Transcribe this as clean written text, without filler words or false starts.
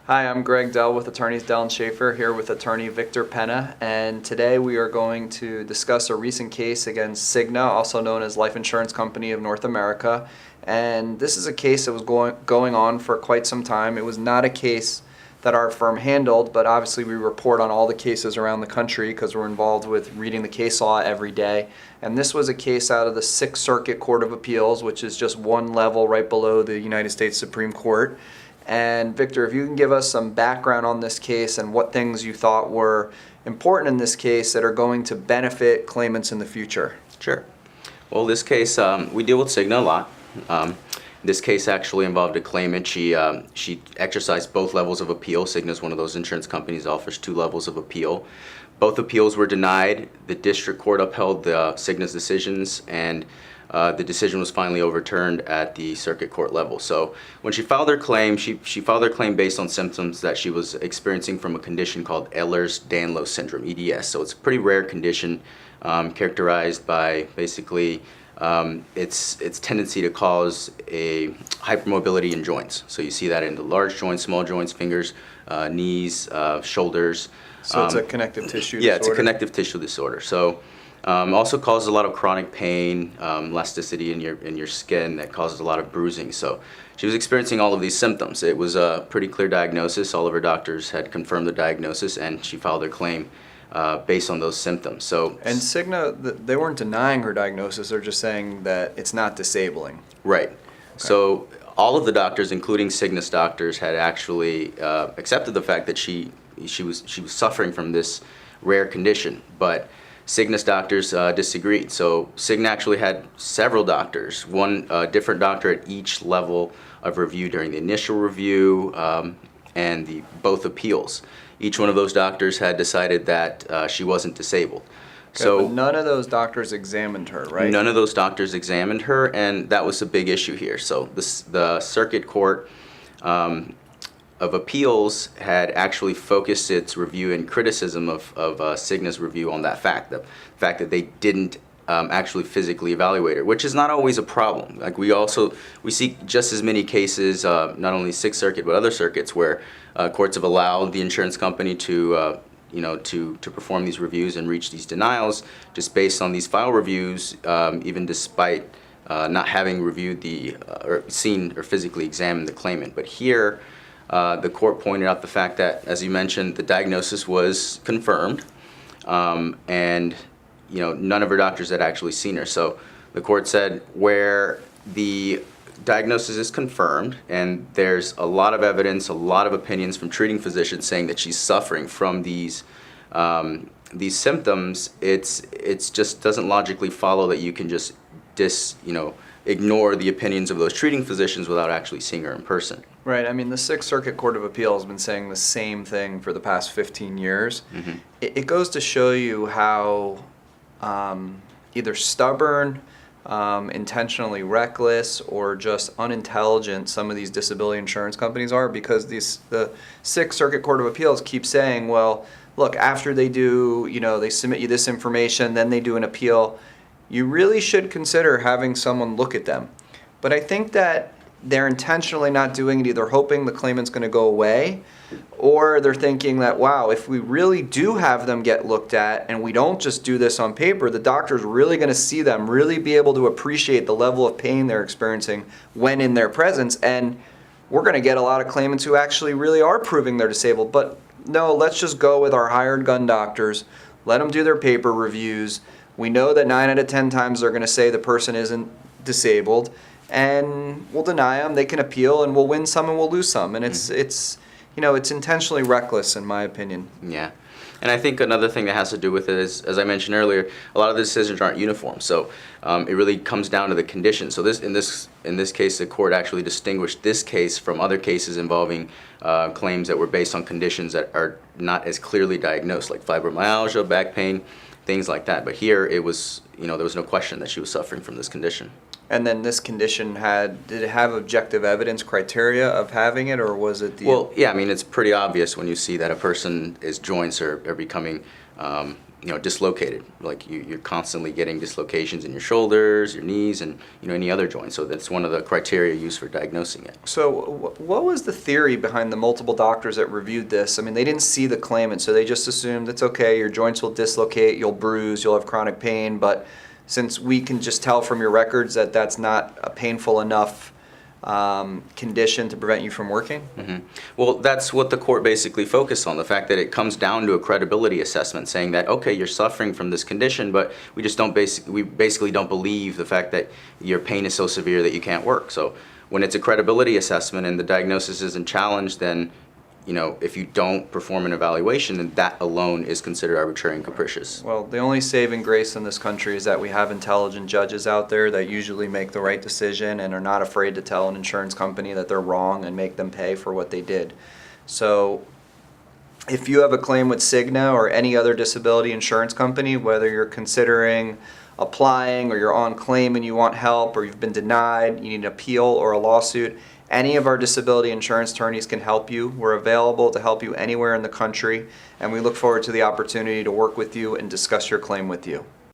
Hi, I'm Greg Dell with attorneys Dell and Schaefer, here with attorney Victor Penna, and today we are going to discuss a recent case against Cigna, also known as Life Insurance Company of North America. And this is a case that was going on for quite some time. It was not a case that our firm handled, but obviously we report on all the cases around the country because we're involved with reading the case law every day. And this was a case out of the Sixth Circuit Court of Appeals, which is just one level right below the United States Supreme Court. And Victor, if you can give us some background on this case and what things you thought were important in this case that are going to benefit claimants in the future. Sure. Well, this case, we deal with Cigna a lot. This case actually involved a claimant. She exercised both levels of appeal. Cigna is one of those insurance companies that offers 2 levels of appeal. Both appeals were denied. The district court upheld Cigna's decisions, and the decision was finally overturned at the circuit court level. So when she filed her claim, she filed her claim based on symptoms that she was experiencing from a condition called Ehlers-Danlos syndrome, EDS. So it's a pretty rare condition characterized by basically its tendency to cause a hypermobility in joints. So you see that in the large joints, small joints, fingers, knees, shoulders. So it's a connective tissue disorder? Yeah, it's a connective tissue disorder. So also causes a lot of chronic pain, elasticity in your skin that causes a lot of bruising. So she was experiencing all of these symptoms. It was a pretty clear diagnosis. All of her doctors had confirmed the diagnosis, and she filed her claim based on those symptoms. And Cigna, they weren't denying her diagnosis. They're just saying that it's not disabling. Right. Okay. So all of the doctors, including Cigna's doctors, had actually accepted the fact that she was suffering from this rare condition, but Cigna's doctors disagreed. So Cigna actually had several doctors, one different doctor at each level of review during the initial review and both appeals. Each one of those doctors had decided that she wasn't disabled. Okay, so but none of those doctors examined her, right? None of those doctors examined her, and that was a big issue here. So the Circuit Court of Appeals had actually focused its review and criticism of Cigna's review on that fact, the fact that they didn't actually physically evaluate her, which is not always a problem. Like we see just as many cases, not only Sixth Circuit but other circuits, where courts have allowed the insurance company to perform these reviews and reach these denials just based on these file reviews, even despite not having reviewed or seen or physically examined the claimant. But here, the court pointed out the fact that, as you mentioned, the diagnosis was confirmed, and none of her doctors had actually seen her. So the court said where the diagnosis is confirmed and there's a lot of evidence, a lot of opinions from treating physicians saying that she's suffering from these symptoms, it's just doesn't logically follow that you can just ignore the opinions of those treating physicians without actually seeing her in person. Right. I mean, the Sixth Circuit Court of Appeals has been saying the same thing for the past 15 years. Mm-hmm. It goes to show you how either stubborn, intentionally reckless, or just unintelligent some of these disability insurance companies are, because the Sixth Circuit Court of Appeals keeps saying, well, look, after they do, they submit you this information, then they do an appeal, you really should consider having someone look at them. But I think that they're intentionally not doing it, either hoping the claimant's going to go away, or they're thinking that, wow, if we really do have them get looked at and we don't just do this on paper, the doctor's really going to see them, really be able to appreciate the level of pain they're experiencing when in their presence, and we're going to get a lot of claimants who actually really are proving they're disabled. But no, let's just go with our hired gun doctors, let them do their paper reviews. We know that 9 out of 10 times they're going to say the person isn't disabled, and we'll deny them. They can appeal, and we'll win some and we'll lose some. And it's intentionally reckless, in my opinion. Yeah. And I think another thing that has to do with it is, as I mentioned earlier, a lot of the decisions aren't uniform. So it really comes down to the condition. So in this case, the court actually distinguished this case from other cases involving claims that were based on conditions that are not as clearly diagnosed, like fibromyalgia, back pain, things like that. But here, it was, there was no question that she was suffering from this condition. And then this condition did it have objective evidence criteria of having it, or was it Well, yeah, I mean, it's pretty obvious when you see that a person's joints are becoming dislocated. Like you're constantly getting dislocations in your shoulders, your knees, and any other joint. So that's one of the criteria used for diagnosing it. So what was the theory behind the multiple doctors that reviewed this? I mean, they didn't see the claimant, so they just assumed it's okay, your joints will dislocate, you'll bruise, you'll have chronic pain, but since we can just tell from your records that that's not a painful enough condition to prevent you from working? Mm-hmm. Well, that's what the court basically focused on, the fact that it comes down to a credibility assessment saying that, okay, you're suffering from this condition, but we just we basically don't believe the fact that your pain is so severe that you can't work. So when it's a credibility assessment and the diagnosis isn't challenged, then if you don't perform an evaluation, then that alone is considered arbitrary and capricious. Well, the only saving grace in this country is that we have intelligent judges out there that usually make the right decision and are not afraid to tell an insurance company that they're wrong and make them pay for what they did. So if you have a claim with Cigna or any other disability insurance company, whether you're considering applying or you're on claim and you want help or you've been denied, you need an appeal or a lawsuit, any of our disability insurance attorneys can help you. We're available to help you anywhere in the country, and we look forward to the opportunity to work with you and discuss your claim with you.